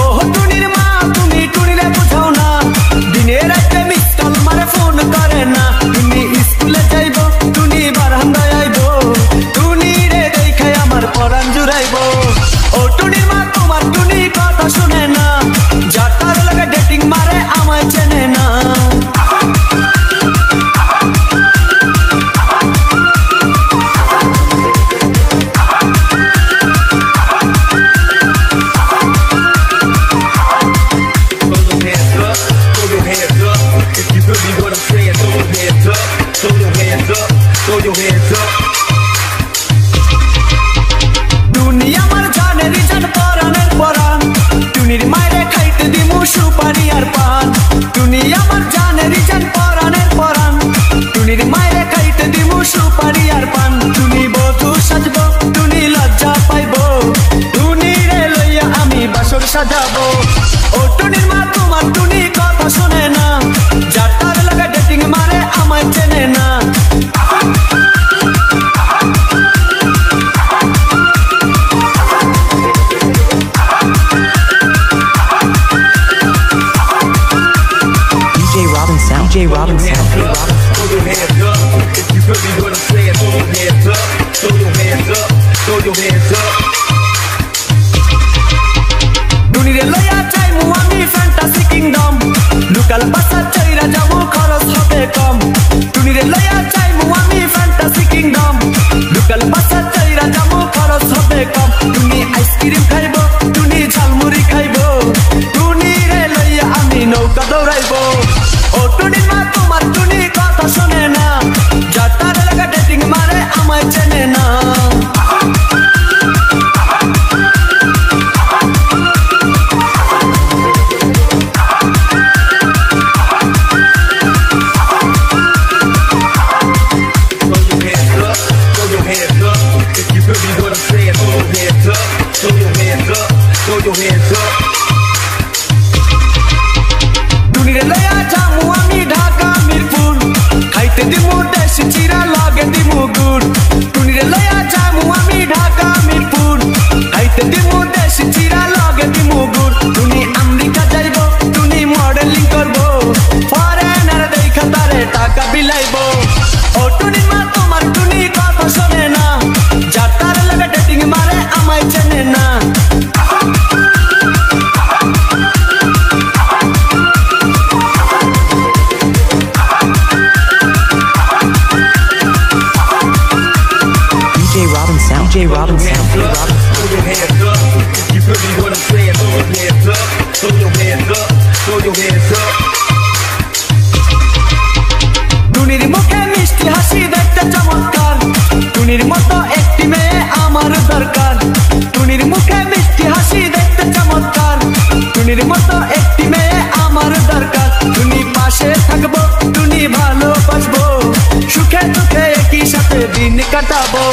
ও টুনির মা তুমি টুনিরে বুঝাও না, দিনে রাতে মিস কল মারে ফোন করে না। টুনি স্কুলে যাইবো টুনি বারান্দায় আইবো, টুনিরে দেখাই আমার পরাণ জুড়াইবো। ও টুনির মা তোমার টুনি কথা শুনে না, যার লাগে ডেটিং মারে আমায় চেনে না। টুনি আমার জানেরই জান পরাণের পরাণ, টুনির মায়েরে খাইতে দিমু সুপারি আর পান। টুনি আমার জানেরই জান পরাণের পরাণ, টুনির মায়েরে খাইতে দিমু সুপারি আর পান। টুনি বধূ সাজবো টুনি লজ্জা পাইবো, টুনিরে লইয়া আমি বাসর সাজাবো। ও টুনির মা তোমার টুনি কথা শোনে না, যার লাগে ডেটিং মারে আমায় চেনে না। DJ Robin Sound. Throw your hands up if you feel me what I'm saying. Throw your hands up, throw your hands up, throw your hands up. টুনিরে লইয়া যাইমু আমি ফ্যান্টাসি কিংডম, লোকাল বাসা চাইরা যাবো খরচ হবে কম। টুনিরে লইয়া যাইমু আমি ফ্যান্টাসি কিংডম, লোকাল বাসা চাইরা যাবো খরচ হবে কম। টুনি আইসক্রিম খাইবো টুনি ঝালমুড়ি খাইবো, টুনিরে লইয়া আমি নৌকা দৌড়াইবো। ও টুনির মা তোমার টুনি কথা শোনে না, যার লাগা ডেটিং মারে আমায় চেনে না। টুনিরে লইয়া যামু আমি ঢাকা মিরপুর, খাইতে দিমু দেশি চিরা লগে দিমু গুড়। টুনিরে লইয়া যামু আমি ঢাকা মিরপুর, খাইতে দিমু দেশি চিরা লগে দিমু গুড়। টুনি আমেরিকা যাইবো টুনি মডেলিং করবো, ফরেনার দেখা তারে টাকা বিলাইবো। ও টুনির মা তোমার টুনি কথা শোনে না, যার লাগে ডেটিং মারে আমায় চেনে না। DJ Robin Sound. Throw your hands up if you feel me what I'm saying. Throw your hands up, throw your hands up, throw your hands up. টুনির মুখে মিষ্টি হাসি দেখতে চমৎকার, টুনির মতো একটি মেয়ে আমার দরকার। টুনির মুখে মিষ্টি হাসি দেখতে চমৎকার, টুনির মতো একটি মেয়ে আমার দরকার। টুনি পাশে থাকবো টুনি ভালোবাসবো, সুখে দুঃখে একই সাথে দিন কাটাবো।